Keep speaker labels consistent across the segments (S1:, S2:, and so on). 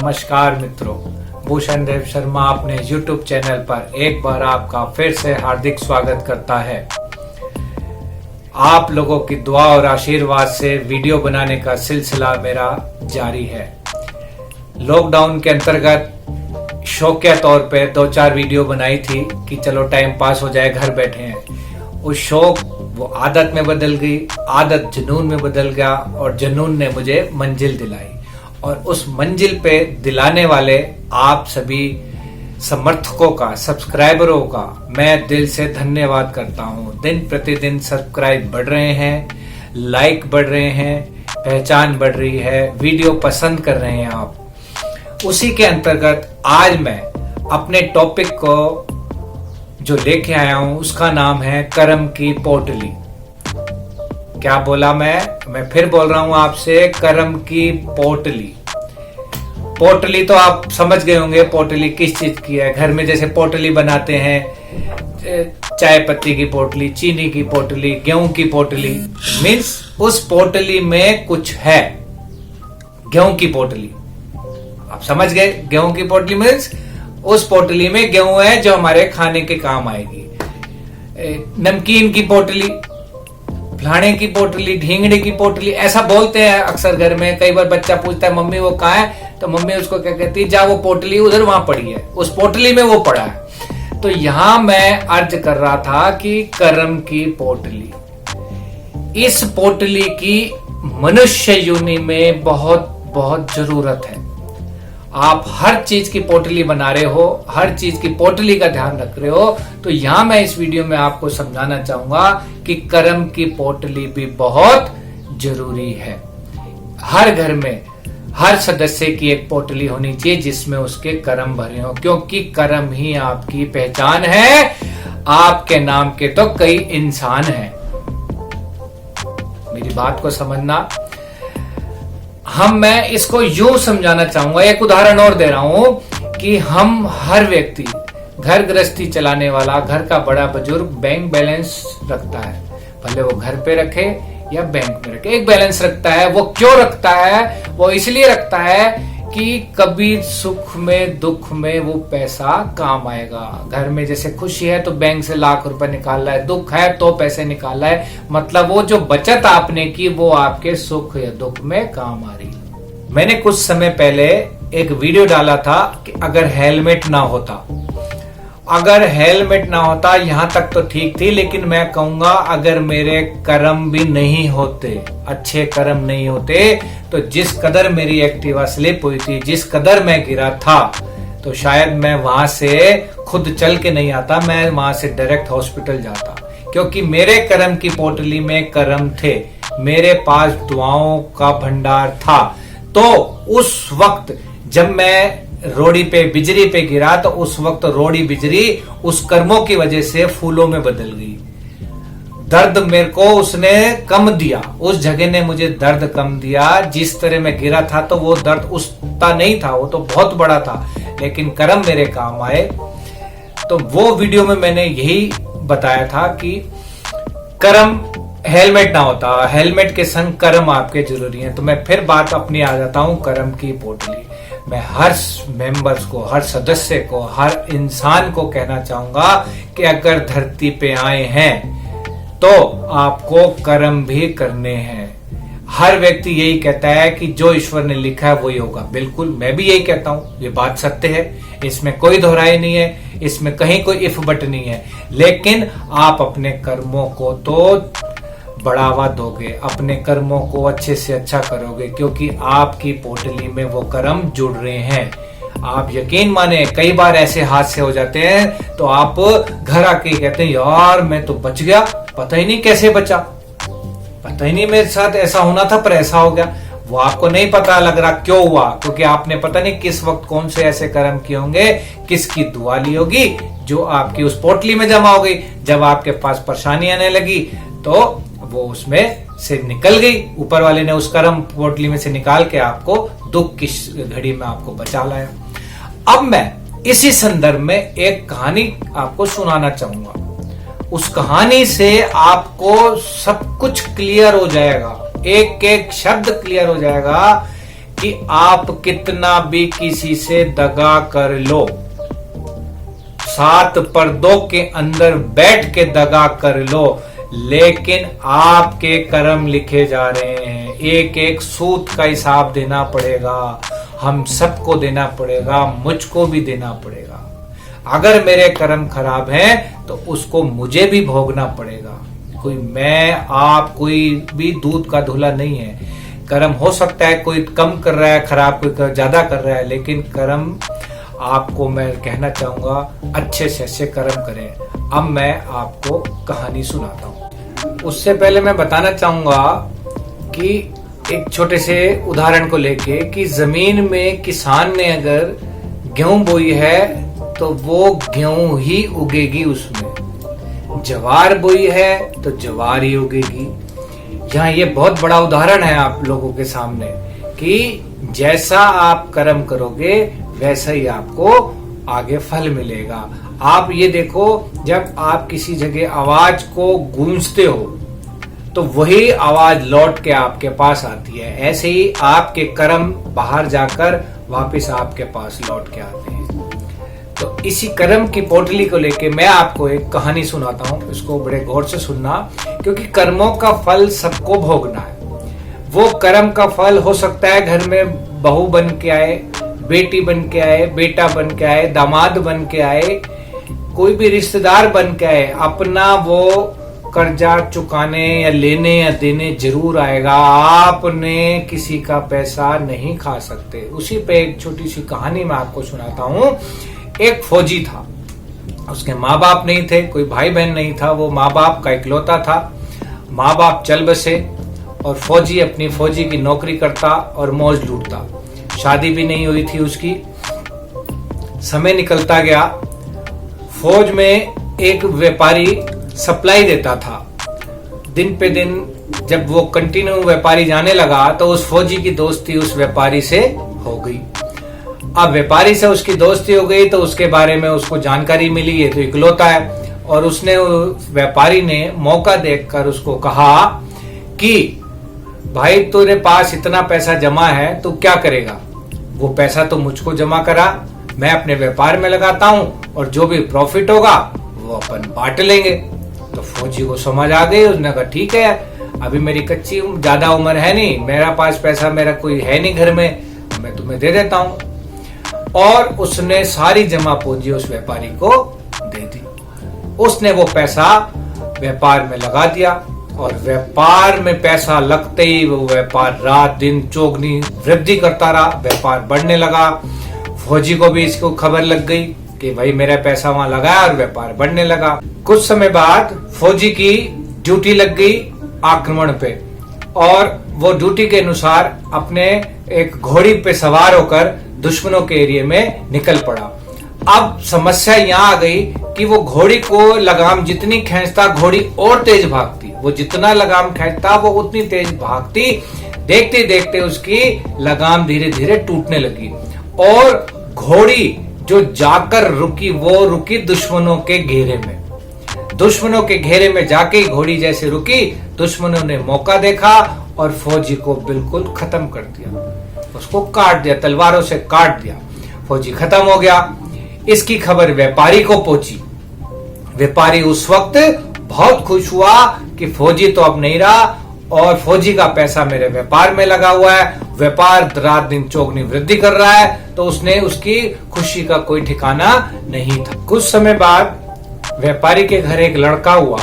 S1: नमस्कार मित्रों, भूषण देव शर्मा अपने YouTube चैनल पर एक बार आपका फिर से हार्दिक स्वागत करता है। आप लोगों की दुआ और आशीर्वाद से वीडियो बनाने का सिलसिला मेरा जारी है। लॉकडाउन के अंतर्गत शौकिया तौर पे 2-4 वीडियो बनाई थी कि चलो टाइम पास हो जाए, घर बैठे हैं। उस शौक वो आदत में बदल गई, आदत जुनून में बदल गया और जुनून ने मुझे मंजिल दिलाई। और उस मंजिल पे दिलाने वाले आप सभी समर्थकों का, सब्सक्राइबरों का मैं दिल से धन्यवाद करता हूँ। दिन प्रतिदिन सब्सक्राइब बढ़ रहे हैं, लाइक बढ़ रहे हैं, पहचान बढ़ रही है, वीडियो पसंद कर रहे हैं आप। उसी के अंतर्गत आज मैं अपने टॉपिक को जो लेके आया हूं उसका नाम है कर्म की पोटली। क्या बोला मैं फिर बोल रहा हूं आपसे, कर्म की पोटली। पोटली तो आप समझ गए होंगे, पोटली किस चीज की है। घर में जैसे पोटली बनाते हैं, चाय पत्ती की पोटली, चीनी की पोटली, गेहूं की पोटली, मीन्स उस पोटली में कुछ है। गेहूं की पोटली आप समझ गए, गेहूं की पोटली मीन्स उस पोटली में गेहूं है जो हमारे खाने के काम आएगी। नमकीन की पोटली, फलाने की पोटली, ढींगड़े की पोटली, ऐसा बोलते हैं अक्सर घर में। कई बार बच्चा पूछता है मम्मी वो कहाँ है, तो मम्मी उसको क्या कहती है, जा वो पोटली उधर वहां पड़ी है, उस पोटली में वो पड़ा है। तो यहां मैं अर्ज कर रहा था कि कर्म की पोटली, इस पोटली की मनुष्य योनि में बहुत बहुत जरूरत है। आप हर चीज की पोटली बना रहे हो, हर चीज की पोटली का ध्यान रख रहे हो, तो यहां मैं इस वीडियो में आपको समझाना चाहूंगा कि कर्म की पोटली भी बहुत जरूरी है। हर घर में हर सदस्य की एक पोटली होनी चाहिए जिसमें उसके कर्म भरे हो, क्योंकि कर्म ही आपकी पहचान है। आपके नाम के तो कई इंसान हैं। मेरी बात को समझना। मैं इसको यूं समझाना चाहूंगा, एक उदाहरण और दे रहा हूं कि हम हर व्यक्ति, घर गृहस्थी चलाने वाला, घर का बड़ा बुजुर्ग बैंक बैलेंस रखता है, भले वो घर पे रखे या बैंक में रखे, एक बैलेंस रखता है। वो क्यों रखता है? वो इसलिए रखता है कि कभी सुख में दुख में वो पैसा काम आएगा। घर में जैसे खुशी है तो बैंक से लाख रुपए निकाल रहा है, दुख है तो पैसे निकाल रहा है, मतलब वो जो बचत आपने की वो आपके सुख या दुख में काम आ रही है। मैंने कुछ समय पहले एक वीडियो डाला था कि अगर हेलमेट ना होता, यहां तक तो ठीक थी, लेकिन मैं कहूंगा अगर मेरे कर्म भी नहीं होते, अच्छे कर्म नहीं होते, तो जिस कदर मेरी एक्टिवा स्लिप हुई थी, जिस कदर मैं गिरा था, तो शायद मैं वहां से खुद चल के नहीं आता, मैं वहां से डायरेक्ट हॉस्पिटल जाता। क्योंकि मेरे कर्म की पोटली में कर्म थे, मेरे पास दुआओं का भंडार था। तो उस वक्त जब मैं रोड़ी पे बिजली पे गिरा, तो उस वक्त रोड़ी बिजली उस कर्मों की वजह से फूलों में बदल गई। दर्द मेरे को उसने कम दिया, उस जगह ने मुझे दर्द कम दिया। जिस तरह मैं गिरा था तो वो दर्द उतना नहीं था, वो तो बहुत बड़ा था, लेकिन कर्म मेरे काम आए। तो वो वीडियो में मैंने यही बताया था कि कर्म, हेलमेट ना होता, हेलमेट के संग कर्म आपके जरूरी है। तो मैं फिर बात अपनी आ जाता हूं कर्म की पोटली। मैं हर मेंबर्स को, हर सदस्य को, हर इंसान को कहना चाहूंगा कि अगर धरती पे आए हैं तो आपको कर्म भी करने हैं। हर व्यक्ति यही कहता है कि जो ईश्वर ने लिखा है वही होगा। बिल्कुल, मैं भी यही कहता हूं, ये बात सत्य है, इसमें कोई दोहराई नहीं है, इसमें कहीं कोई इफ बट नहीं है। लेकिन आप अपने कर्मों को तो बढ़ावा दोगे, अपने कर्मों को अच्छे से अच्छा करोगे, क्योंकि आपकी पोटली में वो कर्म जुड़ रहे हैं। आप यकीन माने, कई बार ऐसे हादसे हो जाते हैं तो आप घर आके कहते हैं यार मैं तो बच गया, पता ही नहीं कैसे बचा, पता ही नहीं मेरे साथ ऐसा होना था पर ऐसा हो गया। वो आपको नहीं पता लग रहा क्यों हुआ, क्योंकि आपने पता नहीं किस वक्त कौन से ऐसे कर्म किए होंगे, किसकी दुआ ली होगी जो आपकी उस पोटली में जमा हो गई। जब आपके पास परेशानी आने लगी तो वो उसमें से निकल गई, ऊपर वाले ने उस कर्म पोटली में से निकाल के आपको दुख की घड़ी में आपको बचा लाया। अब मैं इसी संदर्भ में एक कहानी आपको सुनाना चाहूंगा। उस कहानी से आपको सब कुछ क्लियर हो जाएगा, एक एक शब्द क्लियर हो जाएगा कि आप कितना भी किसी से दगा कर लो, 7 पर्दों के अंदर बैठ के दगा कर लो, लेकिन आपके कर्म लिखे जा रहे हैं। एक एक सूत का हिसाब देना पड़ेगा, हम सबको देना पड़ेगा, मुझको भी देना पड़ेगा। अगर मेरे कर्म खराब हैं तो उसको मुझे भी भोगना पड़ेगा। कोई मैं आप कोई भी दूध का धुला नहीं है। कर्म हो सकता है कोई कम कर रहा है खराब, कोई ज्यादा कर रहा है, लेकिन कर्म आपको मैं कहना चाहूंगा अच्छे से अच्छे कर्म करें। अब मैं आपको कहानी सुनाता हूँ। उससे पहले मैं बताना चाहूंगा कि एक छोटे से उदाहरण को लेके कि जमीन में किसान ने अगर गेहूं बोई है तो वो गेहूं ही उगेगी, उसमें ज्वार बोई है तो ज्वार ही उगेगी। यहाँ ये बहुत बड़ा उदाहरण है आप लोगों के सामने कि जैसा आप कर्म करोगे वैसा ही आपको आगे फल मिलेगा। आप ये देखो, जब आप किसी जगह आवाज को गूंजते हो तो वही आवाज लौट के आपके पास आती है। ऐसे ही आपके कर्म बाहर जाकर वापस आपके पास लौट के आते हैं। तो इसी कर्म की पोटली को लेके मैं आपको एक कहानी सुनाता हूँ। इसको बड़े गौर से सुनना, क्योंकि कर्मों का फल सबको भोगना है। वो कर्म का फल हो सकता है घर में बहू बन के आए, बेटी बन के आए, बेटा बन के आए, दामाद बन के आए, कोई भी रिश्तेदार बन के आए, अपना वो कर्जा चुकाने या लेने या देने जरूर आएगा। आपने किसी का पैसा नहीं खा सकते। उसी पे एक छोटी सी कहानी मैं आपको सुनाता हूँ। एक फौजी था, उसके माँ बाप नहीं थे, कोई भाई बहन नहीं था, वो माँ बाप का इकलौता था। माँ बाप चल बसे और फौजी अपनी फौजी की नौकरी करता और मौज लूटता। शादी भी नहीं हुई थी उसकी। समय निकलता गया। फौज में एक व्यापारी सप्लाई देता था। दिन पे दिन जब वो कंटिन्यू व्यापारी जाने लगा तो उस फौजी की दोस्ती उस व्यापारी से हो गई। अब व्यापारी से उसकी दोस्ती हो गई तो उसके बारे में उसको जानकारी मिली, ये तो इकलौता है। और उसने व्यापारी ने मौका देखकर उसको कहा कि भाई तेरे पास इतना पैसा जमा है, तू क्या करेगा? वो पैसा तो मुझको जमा करा, मैं अपने व्यापार में लगाता हूँ और जो भी प्रॉफिट होगा वो अपन बांट लेंगे। तो फौजी को समझ आ गई। उसने कहा ठीक है, अभी मेरी कच्ची ज्यादा उम्र है नहीं, मेरा पास पैसा मेरा कोई है नहीं घर में, मैं तुम्हें दे देता हूँ। और उसने सारी जमा पूंजी उस व्यापारी को दे दी। उसने वो पैसा व्यापार में लगा दिया और व्यापार में पैसा लगते ही वो व्यापार रात दिन चौगनी वृद्धि करता रहा, व्यापार बढ़ने लगा। फौजी को भी इसको खबर लग गई कि भाई मेरा पैसा वहां लगा और व्यापार बढ़ने लगा। कुछ समय बाद फौजी की ड्यूटी लग गई आक्रमण पे और वो ड्यूटी के अनुसार अपने एक घोड़ी पे सवार होकर दुश्मनों के एरिया में निकल पड़ा। अब समस्या यहाँ आ गई कि वो घोड़ी को लगाम जितनी खींचता घोड़ी और तेज भागती, वो जितना लगाम खींचता वो उतनी तेज भागती। देखते देखते उसकी लगाम धीरे धीरे टूटने लगी और घोड़ी जो जाकर रुकी वो रुकी दुश्मनों के घेरे में। दुश्मनों के घेरे में जाके घोड़ी जैसे रुकी, दुश्मनों ने मौका देखा और फौजी को बिल्कुल खत्म कर दिया, उसको काट दिया, तलवारों से काट दिया। फौजी खत्म हो गया। इसकी खबर व्यापारी को पहुंची। व्यापारी उस वक्त बहुत खुश हुआ कि फौजी तो अब नहीं रहा और फौजी का पैसा मेरे व्यापार में लगा हुआ है, व्यापार रात दिन चौगनी वृद्धि कर रहा है। तो उसने उसकी खुशी का कोई ठिकाना नहीं था। कुछ समय बाद व्यापारी के घर एक लड़का हुआ।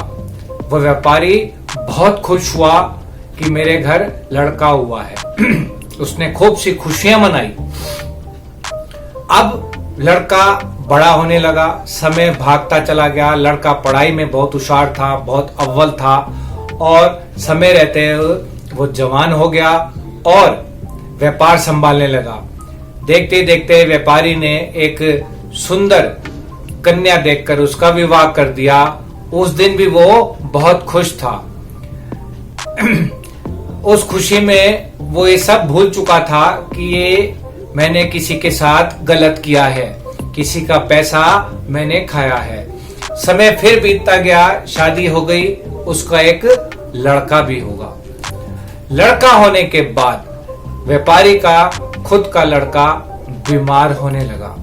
S1: वो व्यापारी बहुत खुश हुआ कि मेरे घर लड़का हुआ है। उसने खूब सी खुशियां मनाई। अब लड़का बड़ा होने लगा, समय भागता चला गया। लड़का पढ़ाई में बहुत होशियार था, बहुत अव्वल था और समय रहते वो जवान हो गया और व्यापार संभालने लगा। देखते देखते व्यापारी ने एक सुंदर कन्या देखकर उसका विवाह कर दिया। उस दिन भी वो बहुत खुश था। उस खुशी में वो ये सब भूल चुका था कि ये मैंने किसी के साथ गलत किया है, किसी का पैसा मैंने खाया है। समय फिर बीतता गया, शादी हो गई, उसका एक लड़का भी होगा। लड़का होने के बाद व्यापारी का खुद का लड़का बीमार होने लगा।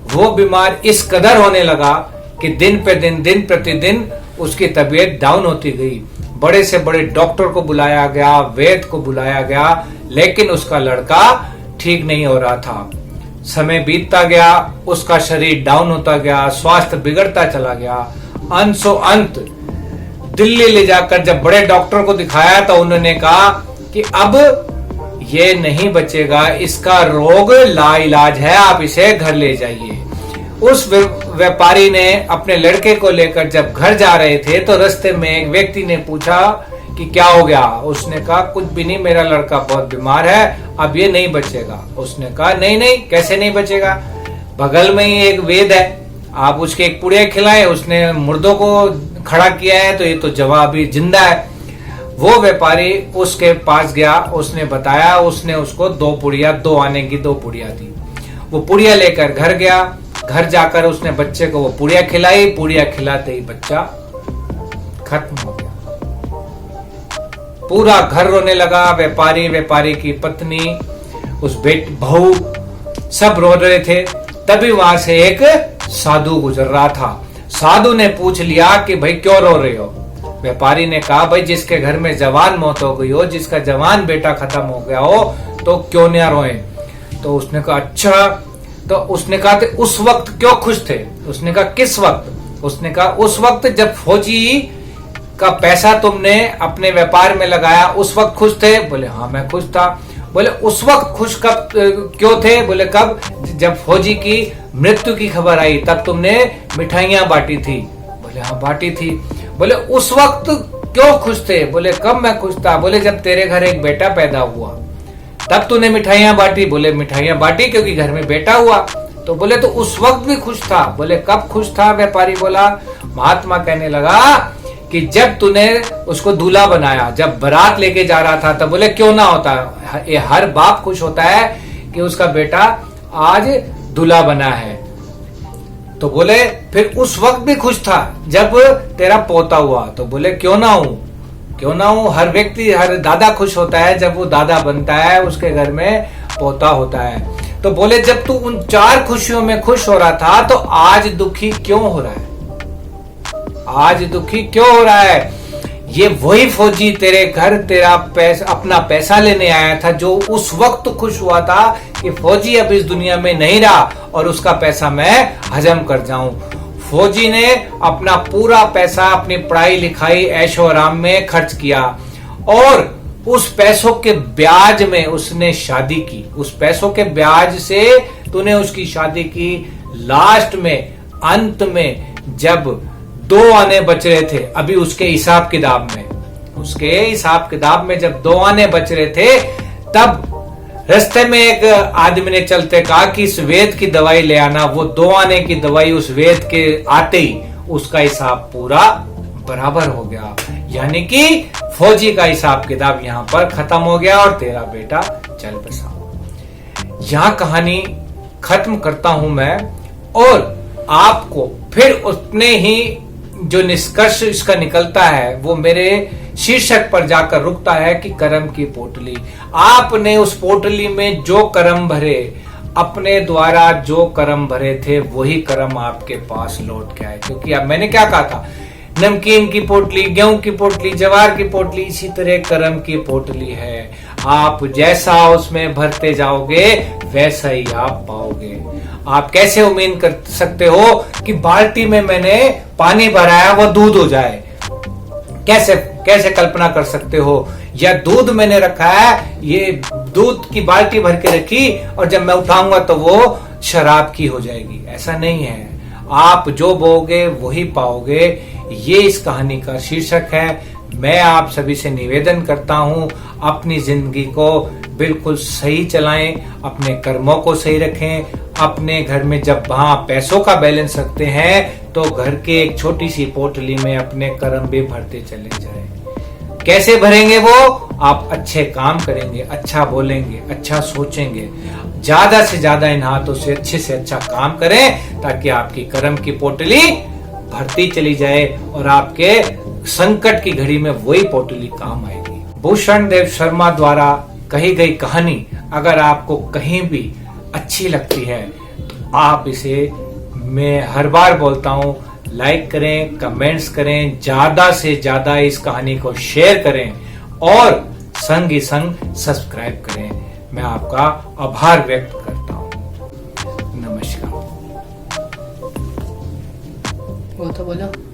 S1: वो बीमार इस कदर होने लगा कि दिन प्रतिदिन उसकी तबीयत डाउन होती गई। बड़े से बड़े डॉक्टर को बुलाया गया, वैद्य को बुलाया गया, लेकिन उसका लड़का ठीक नहीं हो रहा था। समय बीतता गया, उसका शरीर डाउन होता गया, स्वास्थ्य बिगड़ता चला गया। अंत दिल्ली ले जाकर जब बड़े डॉक्टर को दिखाया तो उन्होंने कहा कि अब ये नहीं बचेगा, इसका रोग लाइलाज है, आप इसे घर ले जाइए। उस व्यापारी ने अपने लड़के को लेकर जब घर जा रहे थे तो रास्ते में एक व्यक्ति ने पूछा कि क्या हो गया। उसने कहा कुछ भी नहीं, मेरा लड़का बहुत बीमार है, अब ये नहीं बचेगा। उसने कहा नहीं, कैसे नहीं बचेगा, बगल में ही एक वेद है, आप उसके एक पुड़िया खिलाएं, उसने मुर्दों को खड़ा किया है तो ये तो जवाबी जिंदा है। वो व्यापारी उसके पास गया, उसने बताया, उसने उसको 2 आने की 2 पुड़िया दी। वो पुड़िया लेकर घर गया। घर जाकर उसने बच्चे को वो पुड़िया खिलाई। पुड़िया खिलाते ही बच्चा खत्म हो गया। पूरा घर रोने लगा। व्यापारी की पत्नी, उस बहू, सब रो रहे थे। तभी वहां से एक साधु गुजर रहा था। साधु ने पूछ लिया कि भाई क्यों रो रहे हो। व्यापारी ने कहा भाई जिसके घर में जवान मौत हो गई हो, जिसका जवान बेटा खत्म हो गया हो, तो क्यों ना रोए। तो उसने कहा अच्छा। तो उसने कहा उस वक्त क्यों खुश थे। उसने कहा किस वक्त। उसने कहा उस वक्त जब फौजी का पैसा तुमने अपने व्यापार में लगाया, उस वक्त खुश थे। बोले हाँ मैं खुश था। बोले उस वक्त खुश कब क्यों थे। बोले कब, जब फौजी की मृत्यु की खबर आई तब तुमने मिठाइयां बांटी थी। बोले हाँ बांटी थी। बोले उस वक्त क्यों खुश थे। बोले कब मैं खुश था। बोले जब तेरे घर एक बेटा पैदा हुआ तब तूने मिठाइयां बांटी। बोले मिठाइयां बांटी क्योंकि घर में बेटा हुआ। तो बोले तो उस वक्त भी खुश था। बोले कब खुश था। व्यापारी बोला, महात्मा कहने लगा कि जब तूने उसको दूल्हा बनाया, जब बारात लेके जा रहा था तब। बोले क्यों ना होता, ये हर बाप खुश होता है कि उसका बेटा आज दूल्हा बना है। तो बोले फिर उस वक्त भी खुश था जब तेरा पोता हुआ। तो बोले क्यों ना हूं, हर व्यक्ति, हर दादा खुश होता है जब वो दादा बनता है, उसके घर में पोता होता है। तो बोले जब तू उन 4 खुशियों में खुश हो रहा था तो आज दुखी क्यों हो रहा है, आज दुखी क्यों हो रहा है। ये वही फौजी तेरे घर तेरा अपना पैसा लेने आया था जो उस वक्त खुश हुआ था कि फौजी अब इस दुनिया में नहीं रहा और उसका पैसा मैं हजम कर जाऊं। फौजी ने अपना पूरा पैसा अपनी पढ़ाई लिखाई ऐशो आराम में खर्च किया और उस पैसों के ब्याज में उसने शादी की। उस पैसों के ब्याज से तूने उसकी शादी की। लास्ट में, अंत में जब 2 आने बच रहे थे, अभी उसके हिसाब किताब में जब 2 आने बच रहे थे, तब रास्ते में एक आदमी ने चलते कहा कि इस वेद की दवाई ले आना। वो 2 आने की दवाई उस वेद के आते ही उसका हिसाब पूरा बराबर हो गया। यानी कि फौजी का हिसाब किताब यहाँ पर खत्म हो गया और तेरा बेटा चल बसा। यहां कहानी खत्म करता हूं मैं और आपको फिर उतने ही जो निष्कर्ष इसका निकलता है वो मेरे शीर्षक पर जाकर रुकता है कि कर्म की पोटली। आपने उस पोटली में जो कर्म भरे, अपने द्वारा जो कर्म भरे थे, वही कर्म आपके पास लौट के आए। क्योंकि अब मैंने क्या कहा था, नमकीन की पोटली, गेहूं की पोटली, जवार की पोटली, इसी तरह कर्म की पोटली है। आप जैसा उसमें भरते जाओगे वैसा ही आप पाओगे। आप कैसे उम्मीद कर सकते हो कि बाल्टी में मैंने पानी भराया वो दूध हो जाए, कैसे कल्पना कर सकते हो। या दूध मैंने रखा है, ये दूध की बाल्टी भर के रखी और जब मैं उठाऊंगा तो वो शराब की हो जाएगी, ऐसा नहीं है। आप जो बोगे वही पाओगे। ये इस कहानी का शीर्षक है। मैं आप सभी से निवेदन करता हूं, अपनी जिंदगी को बिल्कुल सही चलाएं, अपने कर्मों को सही रखें। अपने घर में जब वहां पैसों का बैलेंस रखते हैं तो घर के एक छोटी सी पोटली में अपने कर्म भी भरते चले जाएं। कैसे भरेंगे वो? आप अच्छे काम करेंगे, अच्छा बोलेंगे, अच्छा सोचेंगे, ज्यादा से ज्यादा इन हाथों से अच्छा काम करें ताकि आपकी कर्म की पोटली भरती चली जाए और आपके संकट की घड़ी में वही पोटली काम आएगी। भूषण देव शर्मा द्वारा कही गई कहानी अगर आपको कहीं भी अच्छी लगती है तो आप इसे, मैं हर बार बोलता हूं, लाइक करें, कमेंट्स करें, ज्यादा से ज्यादा इस कहानी को शेयर करें और संग ही संग सब्सक्राइब करें। मैं आपका आभार व्यक्त करता हूं। नमस्कार।
S2: वो तो बोलो।